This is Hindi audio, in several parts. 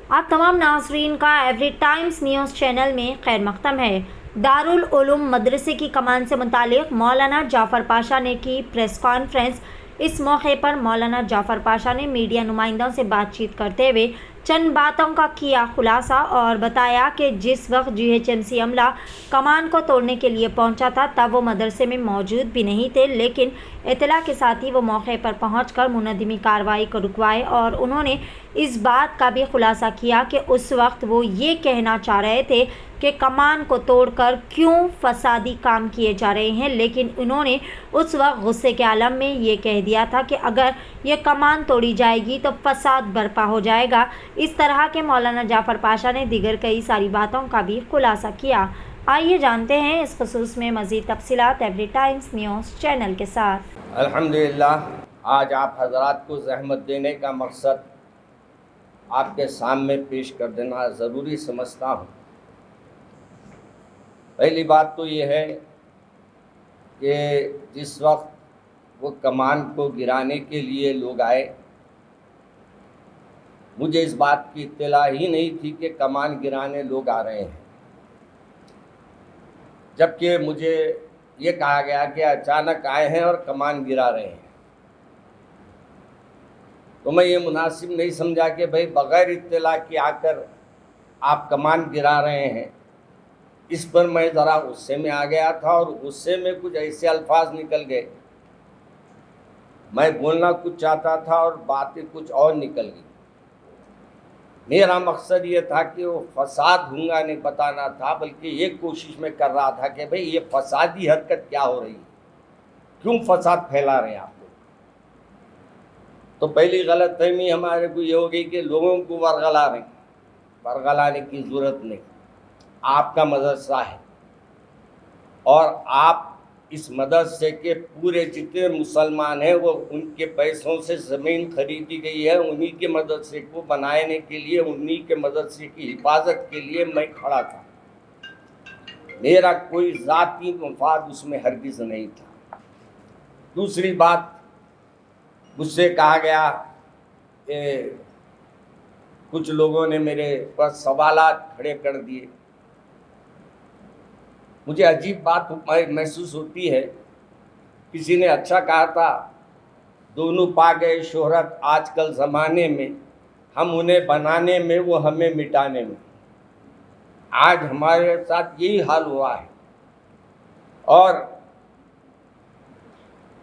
आप तमाम नाज़रीन का एवरी टाइम्स न्यूज़ चैनल में खैर मक़दम है। दारुल उलूम मदरसे की कमान से मुतालिक मौलाना जाफ़र पाशा ने की प्रेस कॉन्फ्रेंस। इस मौके पर मौलाना जाफ़र पाशा ने मीडिया नुमाइंदों से बातचीत करते हुए चंद बातों का किया खुलासा और बताया कि जिस वक्त GHMC अमला कमान को तोड़ने के लिए पहुंचा था तब वो मदरसे में मौजूद भी नहीं थे, लेकिन इत्तला के साथ ही वो मौके पर पहुंचकर मुनज़्ज़मी कार्रवाई को रुकवाए और उन्होंने इस बात का भी खुलासा किया कि उस वक्त वो ये कहना चाह रहे थे कि कमान को तोड़कर क्यों फसादी काम किए जा रहे हैं, लेकिन उन्होंने उस वक्त गुस्से के आलम में ये कह दिया था कि अगर ये कमान तोड़ी जाएगी तो फसाद बर्पा हो जाएगा। इस तरह के मौलाना जाफ़र पाशा ने दीगर कई सारी बातों का भी खुलासा किया। आइए जानते हैं इस खुसूस में मज़ीद तफ़सीलात एवरी टाइम्स न्यूज़ चैनल के साथ। अल्हम्दुलिल्लाह, आज आप हज़रात को ज़हमत देने का मकसद आपके सामने पेश कर देना ज़रूरी समझता हूँ। पहली बात तो ये है कि जिस वक्त वो कमान को गिराने के लिए लोग आए, मुझे इस बात की इत्तला ही नहीं थी कि कमान गिराने लोग आ रहे हैं, जबकि मुझे ये कहा गया कि अचानक आए हैं और कमान गिरा रहे हैं। तो मैं ये मुनासिब नहीं समझा कि भाई बग़ैर इत्तला के आकर आप कमान गिरा रहे हैं। इस पर मैं ज़रा गुस्से में आ गया था और गुस्से में कुछ ऐसे अल्फाज निकल गए, मैं बोलना कुछ चाहता था और बातें कुछ और निकल गई। मेरा मकसद ये था कि वो फसाद हूँगा नहीं बताना था, बल्कि ये कोशिश मैं कर रहा था कि भाई ये फसादी हरकत क्या हो रही है, क्यों फसाद फैला रहे हैं आप लोग। तो पहली गलतफहमी हमारे को ये हो गई कि लोगों को वरगला रहे, वरगलाने की ज़रूरत नहीं। आपका मदरसा है और आप इस मदरसे के पूरे जितने मुसलमान हैं वो उनके पैसों से ज़मीन खरीदी गई है, उन्हीं के मदरसे को बनाने के लिए, उन्हीं के मदरसे की हिफाजत के लिए मैं खड़ा था। मेरा कोई ज़ाती मफाद उसमें हरगिज़ नहीं था। दूसरी बात, मुझसे कहा गया कि कुछ लोगों ने मेरे पर सवालात खड़े कर दिए। मुझे अजीब बात महसूस होती है। किसी ने अच्छा कहा था, दोनों पा गए शोहरत आजकल ज़माने में, हम उन्हें बनाने में वो हमें मिटाने में। आज हमारे साथ यही हाल हुआ है। और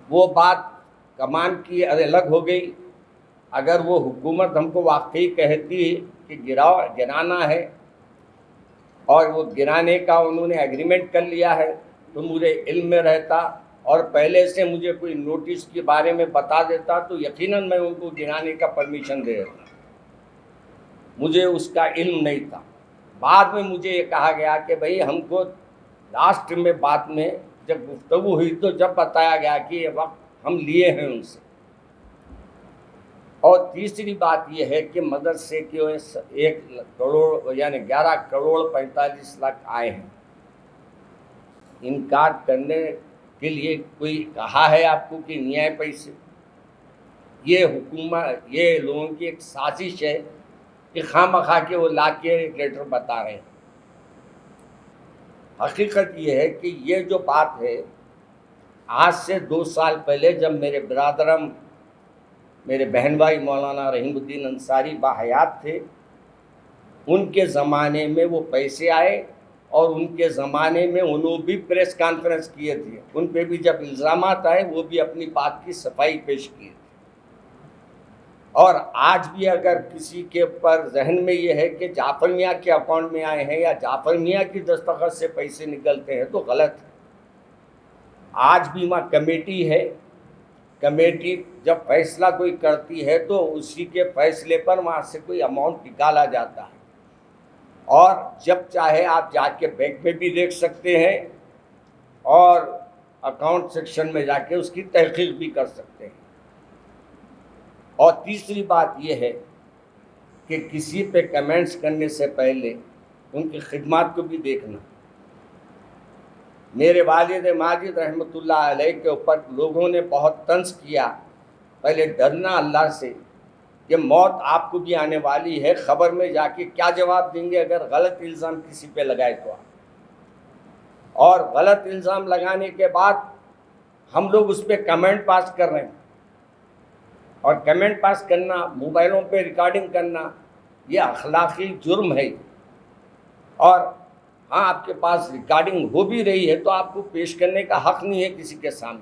वो बात कमान की अलग हो गई। अगर वो हुकूमत हमको वाकई कहती कि गिराना है और वो गिराने का उन्होंने एग्रीमेंट कर लिया है तो मुझे इल्म में रहता और पहले से मुझे कोई नोटिस के बारे में बता देता तो यकीनन मैं उनको गिराने का परमिशन दे देता। मुझे उसका इल्म नहीं था। बाद में मुझे ये कहा गया कि भाई हमको लास्ट में बात में जब गुफ्तगू हुई तो जब बताया गया कि ये वक्त हम लिए हैं उनसे। और तीसरी बात यह है कि मदरसे के 1 करोड़ यानी 11 करोड़ 45 लाख आए हैं। इनकार करने के लिए कोई कहा है आपको कि न्याय पैसे? ये हुकूमत, ये लोगों की एक साजिश है कि खामखा के वो ला के एक लेटर बता रहे हैं। हकीकत ये है कि ये जो बात है, आज से 2 साल पहले जब मेरे बिरादरम, मेरे बहन भाई मौलाना रहीमुद्दीन अंसारी बाहयात थे, उनके ज़माने में वो पैसे आए और उनके ज़माने में उन्होंने भी प्रेस कॉन्फ्रेंस किए थे। उन पे भी जब इल्ज़ामात आए वो भी अपनी बात की सफाई पेश किए थे। और आज भी अगर किसी के ऊपर जहन में ये है कि जाफ़र मियाँ के अकाउंट में आए हैं या जाफ़र मियाँ की दस्तखत से पैसे निकलते हैं तो गलत है। आज भी वहाँ कमेटी है। कमेटी जब फैसला कोई करती है तो उसी के फैसले पर वहाँ से कोई अमाउंट निकाला जाता है और जब चाहे आप जाके बैंक में भी देख सकते हैं और अकाउंट सेक्शन में जाके उसकी तहकीक भी कर सकते हैं। और तीसरी बात यह है कि किसी पे कमेंट्स करने से पहले उनकी खिदमत को भी देखना। मेरे वालिद माजिद रहमतुल्लाह अलैह के ऊपर लोगों ने बहुत तंज किया। पहले डरना अल्लाह से कि मौत आपको भी आने वाली है। खबर में जाके क्या जवाब देंगे अगर गलत इल्ज़ाम किसी पे लगाए तो आप, और गलत इल्ज़ाम लगाने के बाद हम लोग उस पर कमेंट पास कर रहे हैं, और कमेंट पास करना, मोबाइलों पे रिकॉर्डिंग करना, ये अखलाकी जुर्म है। और हाँ, आपके पास रिकॉर्डिंग हो भी रही है तो आपको पेश करने का हक नहीं है किसी के सामने।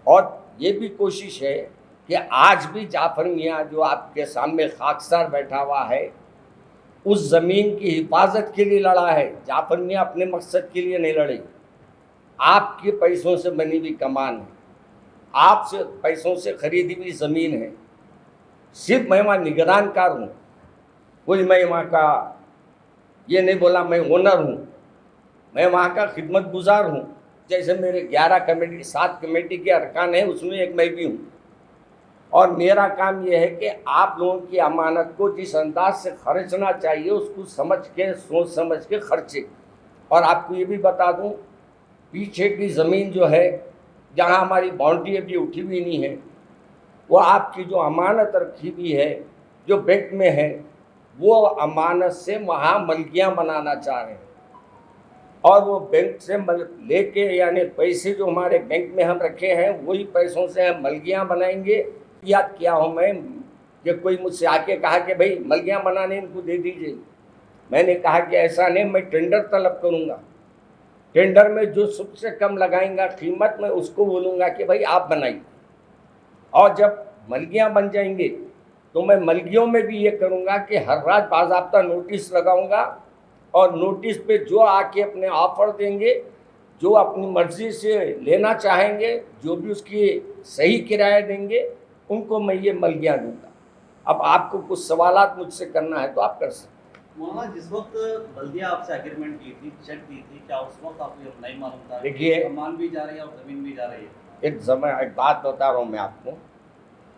और ये भी कोशिश है कि आज भी जाफर मियाँ जो आपके सामने खाकसार बैठा हुआ है, उस ज़मीन की हिफाजत के लिए लड़ा है। जाफर मियाँ अपने मकसद के लिए नहीं लड़े। आपके पैसों से बनी हुई कमान है, आपसे पैसों से खरीदी हुई ज़मीन है। सिर्फ मैं वहाँ निगरानकार हूँ, कोई मैं वहाँ का ये नहीं बोला मैं ओनर हूँ, मैं वहाँ का खिदमत गुजार हूँ। जैसे मेरे 11 कमेटी 7 कमेटी के अरकान हैं, उसमें एक मैं भी हूँ। और मेरा काम ये है कि आप लोगों की अमानत को जिस अंदाज से खर्चना चाहिए उसको समझ के, सोच समझ के खर्चे। और आपको ये भी बता दूँ, पीछे की ज़मीन जो है जहाँ हमारी बाउंड्री अभी उठी हुई नहीं है, वो आपकी जो अमानत रखी हुई है जो बैंक में है, वो अमानत से वहाँ मलकियाँ बनाना चाह रहे हैं। और वो बैंक से लेके, यानी पैसे जो हमारे बैंक में हम रखे हैं वही पैसों से हम मलकियाँ बनाएंगे। याद किया हूँ मैं कि कोई मुझसे आके कहा कि भाई मलकियाँ बनाने इनको दे दीजिए। मैंने कहा कि ऐसा नहीं, मैं टेंडर तलब करूँगा, टेंडर में जो सबसे कम लगाएंगा कीमत में उसको बोलूँगा कि भाई आप बनाइए। और जब मलकियाँ बन जाएंगे तो मैं मलकियों में भी ये करूँगा कि हर रात बाज़ाब्ता नोटिस लगाऊँगा, और नोटिस पे जो आके अपने ऑफ़र देंगे, जो अपनी मर्ज़ी से लेना चाहेंगे, जो भी उसकी सही किराया देंगे, उनको मैं ये मलकियाँ दूँगा। अब आपको कुछ सवालात मुझसे करना है तो आप कर सकते हैं। मौलाना, जिस वक्त बल्दिया आपसे एग्रीमेंट की थी, चेक दी थी, क्या उस वक्त आपको नहीं मालूम था? देखिए, सामान भी जा रही है और ज़मीन भी जा रही है। एक बात बता रहा हूँ मैं आपको,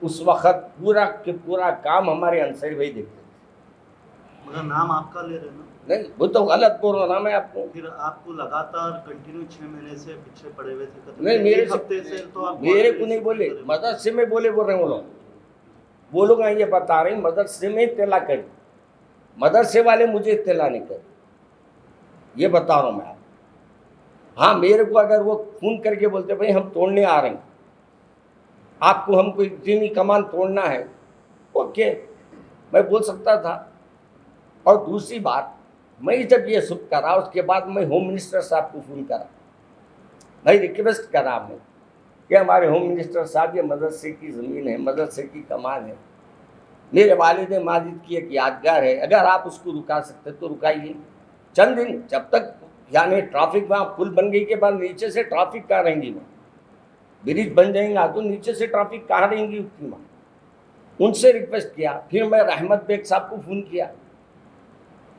उस वक़्त पूरा के पूरा काम हमारे अंसारी भाई देखते थे। मगर नाम आपका ले रहे ना? नहीं, वो तो गलत बोल रहा ना मैं आपको। फिर आपको लगातार कंटिन्यू 6 महीने से पीछे पड़े हुए थे। नहीं, मेरे एक हफ्ते से तो आप मेरे को नहीं बोले, मदरसे में बोल रहे हैं वो लोग ये बता रहे हैं मदरसे में इत्तला करी, मदरसे वाले मुझे इत्तला नहीं करे, ये बता रहा हूँ मैं आपको। हाँ, मेरे को अगर वो फ़ोन करके बोलते भाई हम तोड़ने आ रहे हैं, आपको हमको इतनी कमान तोड़ना है, ओके, मैं बोल सकता था। और दूसरी बात, मैं जब ये सब करा उसके बाद मैं होम मिनिस्टर साहब को फ़ोन करा, मैं रिक्वेस्ट करा मैं कि हमारे होम मिनिस्टर साहब, ये मदरसे की ज़मीन है, मदरसे की कमान है, मेरे वालिद माजिद की एक यादगार है, अगर आप उसको रुका सकते तो रुकाइए चंद दिन, जब तक यानी ट्रैफिक, वहाँ पुल बन गई के बाद नीचे से ट्रैफिक कहाँ रहेंगी, वहाँ ब्रिज बन जाएंगा तो नीचे से ट्रैफिक कहाँ रहेंगी उतनी वहाँ। उनसे रिक्वेस्ट किया। फिर मैं रहमत बेग साहब को फ़ोन किया,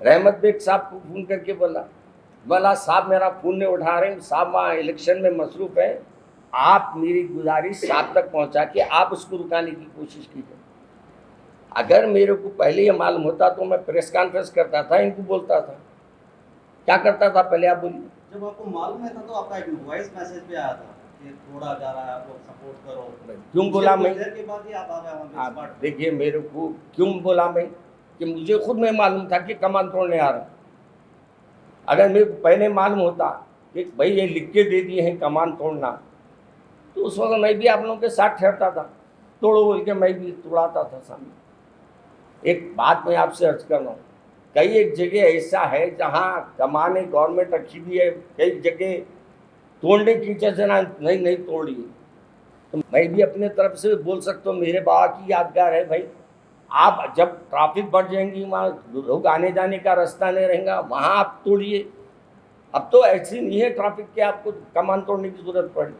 रहमत बेग साहब को फ़ोन करके बोला साहब मेरा फ़ोन नहीं उठा रहे, साहब वहाँ इलेक्शन में मसरूफ़ है, आप मेरी गुजारिश साहब तक पहुँचा के आप उसको रुकाने की कोशिश कीजिए। अगर मेरे को पहले ये मालूम होता तो मैं प्रेस कॉन्फ्रेंस करता था, इनको बोलता था। क्या करता था पहले आप बोलिए। जब आपको मालूम है था तो आपका एक वॉइस मैसेज भी आया था कि थोड़ा जा रहा है, आप लोग सपोर्ट करो। क्यों बोला मैं? देर के बाद ही आप आ गए वहाँ पे। देखिए, मेरे को क्यों बोला मैं कि मुझे खुद में मालूम था कि कमान तोड़ने आ रहा हूँ। अगर मेरे को पहले मालूम होता कि भाई ये लिख के दे दिए हैं कमान तोड़ना, तो उस वक्त मैं भी आप लोगों के साथ ठहरता था, तोड़ो बोल के मैं भी तोड़ाता था सामने। एक बात मैं आपसे अर्ज कर रहा हूँ, कई एक जगह ऐसा है जहाँ कमाने गवर्नमेंट रखी हुई है, कई जगह तोड़ने की चर्चा नहीं तोड़ी। तो मैं भी अपने तरफ से बोल सकता हूँ, मेरे बाबा की यादगार है भाई, आप जब ट्रैफिक बढ़ जाएंगी, वहाँ लोग आने जाने का रास्ता नहीं रहेगा, वहाँ आप तोड़िए। अब तो ऐसी नहीं है ट्रैफिक के आपको कमान तोड़ने की ज़रूरत पड़ी।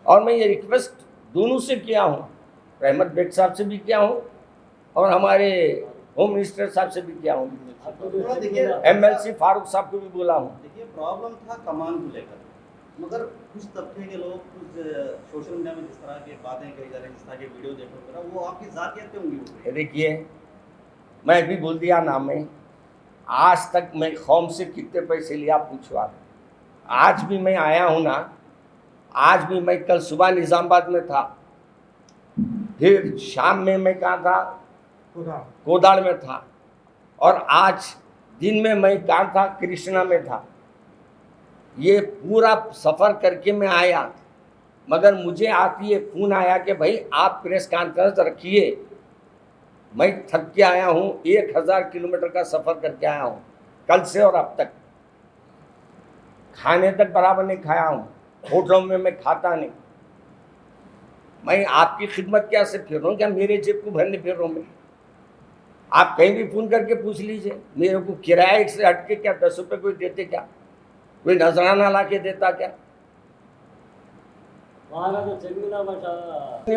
और मैं ये रिक्वेस्ट दोनों से किया हूँ, रहमत बेग साहब से भी किया हूँ और हमारे होम मिनिस्टर साहब से भी किया हूँ, MLC फारूक साहब को भी बोला हूँ। देखिए, प्रॉब्लम था कमान को लेकर, मगर कुछ तबके के लोग, कुछ सोशल मीडिया में जिस तरह की बातें कही जा रही हैं, जिस तरह की वीडियो देखो, वो आपकी ज़ातियत पे होंगी। देखिए, मैं भी बोल दिया ना, मैं आज तक मैं कौम से कितने पैसे लिया पूछो आप। आज भी मैं आया हूँ ना, आज भी मैं कल सुबह निज़ामाबाद में था, फिर शाम में मैं कहाँ था, कोदाड़ में था, और आज दिन में मैं कहाँ था, कृष्णा में था। ये पूरा सफ़र करके मैं आया, मगर मुझे आती है फ़ोन आया कि भाई आप प्रेस कॉन्फ्रेंस रखिए। मैं थक के आया हूँ, 1000 किलोमीटर का सफ़र करके आया हूँ कल से, और अब तक खाने तक बराबर नहीं खाया हूँ, होटलों में मैं खाता नहीं। मैं आपकी खिदमत क्या से फिर रहा हूँ, क्या मेरे जेब को भरने फिर रहा हूँ मैं? आप कहीं भी फ़ोन करके पूछ लीजिए, मेरे को किराए से हट के क्या 10 रुपये कोई देते क्या? कोई नजराना ला के देता क्या? वहाँ का जो जमीनाबाद की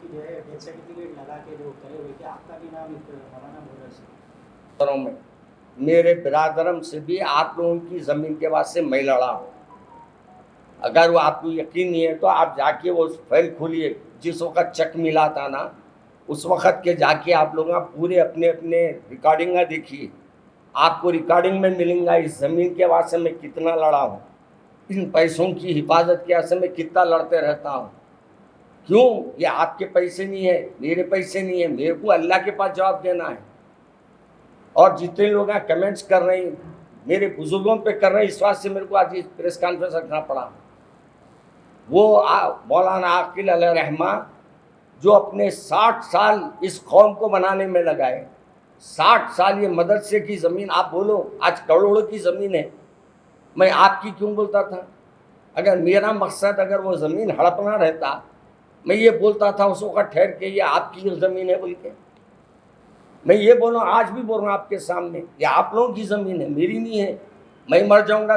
जो है डेथ सर्टिफिकेट लगा के जो करे हुए, क्या आपका भी नाम मौलाना मुदर्रिस में मेरे बिरादरम से भी आप लोगों की ज़मीन के वास्ते मैं लड़ा हूँ। अगर वो आपको यकीन नहीं है तो आप जाके वो फाइल खोलिए, जिस वक्त चेक मिला था ना, उस वक़्त के जाके आप लोग पूरे अपने अपने रिकॉर्डिंग देखिए, आपको रिकॉर्डिंग में मिलेंगा इस ज़मीन के वास्ते मैं कितना लड़ा हूँ, इन पैसों की हिफाजत के वास्ते मैं कितना लड़ते रहता हूँ। क्यों? ये आपके पैसे नहीं है, मेरे पैसे नहीं है, मेरे को अल्लाह के पास जवाब देना है। और जितने लोग कमेंट्स कर रहे हैं मेरे बुजुर्गों पे कर रहे हैं, इस वास्ते मेरे को आज इस प्रेस कॉन्फ्रेंस रखना पड़ा। वो मौलाना आकिल अलैहि रहमा जो अपने 60 साल इस कौम को बनाने में लगाए, 60 साल ये मदरसे की ज़मीन, आप बोलो आज करोड़ों की ज़मीन है, मैं आपकी क्यों बोलता था? अगर मेरा मकसद अगर वो ज़मीन हड़पना रहता, मैं ये बोलता था उस वक्त ठहर के ये आपकी ज़मीन है बोल के। मैं ये बोलूँ, आज भी बोल रहा हूँ आपके सामने, ये आप लोगों की ज़मीन है, मेरी नहीं है। मैं मर जाऊँगा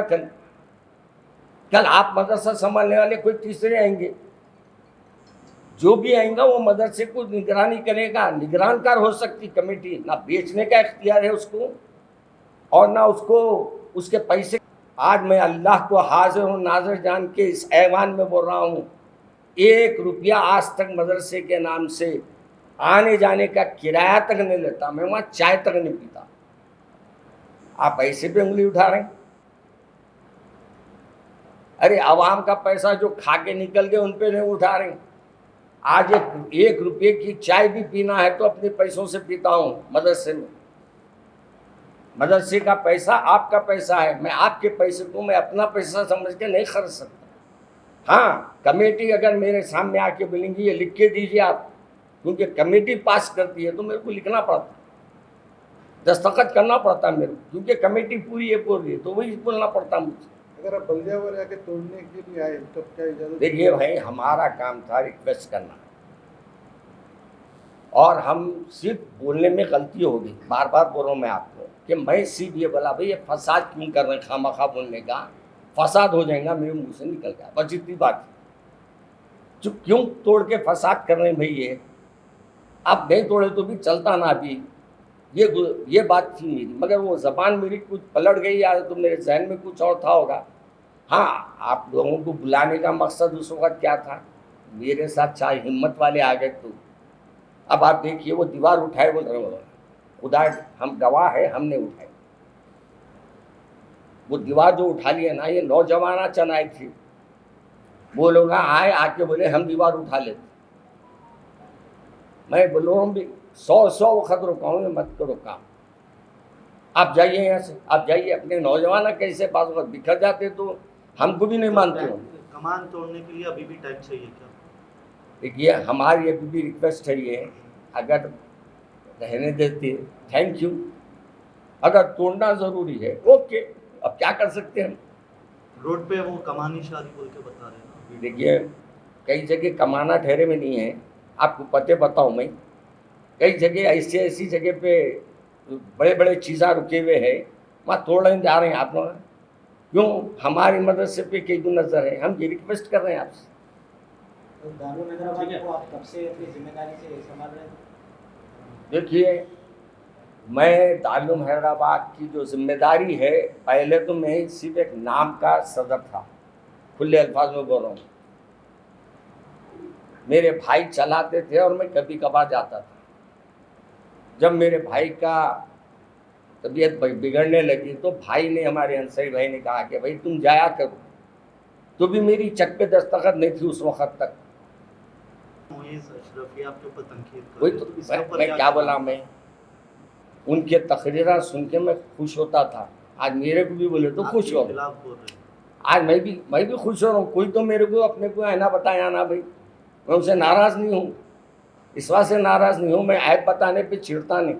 कल आप मदरसा संभालने वाले कोई तीसरे आएंगे, जो भी आएगा वो मदरसे को निगरानी करेगा। निगरानकार हो सकती कमेटी, ना बेचने का इख्तियार है उसको और ना उसको उसके पैसे। आज मैं अल्लाह को हाजिर और नाज़िर जान के इस ऐवान में बोल रहा हूँ, 1 रुपया आज तक मदरसे के नाम से आने जाने का किराया तक नहीं लेता, मैं वहाँ चाय तक नहीं पीता। आप पैसे पे उंगली उठा रहे हैं। अरे आवाम का पैसा जो खा के निकल गए उन पे नहीं उठा रहे हैं। आज 1 रुपये की चाय भी पीना है तो अपने पैसों से पीता हूँ मदरसे में। मदरसे का पैसा आपका पैसा है, मैं आपके पैसे को मैं अपना पैसा समझ के नहीं खर्च सकता। हाँ, कमेटी अगर मेरे सामने आके बोलेंगी ये लिख के दीजिए आप, क्योंकि कमेटी पास करती है तो मेरे को लिखना पड़ता, दस्तखत करना पड़ता मेरे को, क्योंकि कमेटी पूरी है बोल रही है तो वही बोलना पड़ता मुझे। अगर आप बल्दिया वाले आके तोड़ने के लिए आए तो क्या इजाजत? देखिए भाई, हमारा काम था रिक्वेस्ट करना, और हम सिर्फ बोलने में गलती हो गई। बार बार बोल रहा हूँ मैं आपको कि मैं सिर्फ ये बोला भाई ये फसाद क्यों कर रहे हैं, खामखा बोलने का फसाद हो जाएगा मेरे मुंह से निकल गया, बस इतनी बात। जो क्यों तोड़ के फसाद कर रहे हैं भाई, ये आप नहीं तोड़े तो भी चलता ना। अभी ये बात थी मेरी, मगर वो ज़बान मेरी कुछ पलट गई या तो मेरे जहन में कुछ और था होगा। हाँ, आप लोगों को बुलाने का मकसद उस वक्त क्या था, मेरे साथ चाहे हिम्मत वाले आ गए तो अब आप देखिए वो दीवार उठाए, बोल रहे खुदा हम गवाह है, हमने उठाई वो दीवार जो उठा लिया ना, ये नौजवाना चनाई थी। वो लोग आए आके बोले हम दीवार उठा लेते। मैं बोल रहा हूँ भी 100 वक्त रुकाऊंगे, मत करो काम, आप जाइए यहाँ से, आप जाइए। अपने नौजवान कैसे पास वक्त बिखर जाते तो हमको भी नहीं मानते हो। कमान तोड़ने के लिए अभी भी टाइम चाहिए क्या? देखिए हमारी अभी भी रिक्वेस्ट है ये, अगर रहने देते थैंक यू, अगर तोड़ना ज़रूरी है ओके, अब क्या कर सकते हैं। रोड पे वो कमानी शादी बोल के बता रहे हैं ना। देखिए कई जगह कमाना ठहरे में नहीं है, आपको पते बताऊँ मैं, कई जगह ऐसी जगह पे बड़े बड़े चीज़ा रुके हुए हैं, वहाँ तोड़ने जा रहे हैं आप लोग। क्यों? हमारी मदरसे पे कई नज़र है, हम ये रिक्वेस्ट कर रहे हैं आपसे। तो दारुल हैदराबाद को आप कब से अपनी जिम्मेदारी से संभाल रहे हैं? देखिए मैं दारुल हैदराबाद की जो जिम्मेदारी है, पहले तो मैं सिर्फ एक नाम का सदर था, खुले अल्फाज में बोल रहा हूँ। मेरे भाई चलाते थे और मैं कभी कभार जाता था। जब मेरे भाई का तबीयत बिगड़ने लगी तो भाई ने, हमारे अंसारी भाई ने कहा कि भाई तुम जाया करो, तो भी मेरी चेक पे दस्तखत नहीं थी उस वक्त तक। अनीस अशरफी आपके ऊपर तनकीद कर वही रहे तो हैं, इसके ऊपर मैं क्या बोला मैं उनके तकरीरा सुन के मैं खुश होता था। आज मेरे को भी बोले तो खुश हो। आपके खिलाफ बोल रहे हैं। आज मैं भी खुश हो रहा हूँ। कोई तो मेरे को अपने को है ना बताया ना भाई, मैं उनसे नाराज़ नहीं हूँ, इस बात से नाराज़ नहीं हूँ। मैं ऐब बताने पे चिढ़ता नहीं।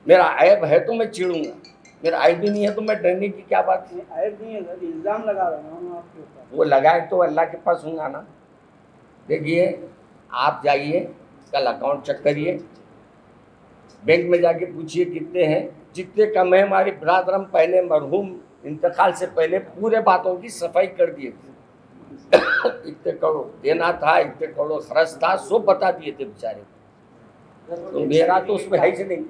मेरा ऐब है तो मैं चिढ़ूंगा, मेरा ऐब भी नहीं है तो मैं डरने की क्या बात है। ऐब नहीं है सर, इल्ज़ाम लगा रहा हूँ मैं आपके ऊपर। वो लगाए तो अल्लाह के पास होगा ना। देखिए आप जाइए कल अकाउंट चेक करिए, बैंक में जाके पूछिए कितने हैं, जितने कम है। हमारे ब्रादरम पहले मरहूम इंतकाल से पहले पूरे बातों की सफाई कर दिए थे। इतने करोड़ देना था, इतने करोड़ खर्च था, सब बता दिए थे बेचारे। तो मेरा तो उसमें है ही नहीं।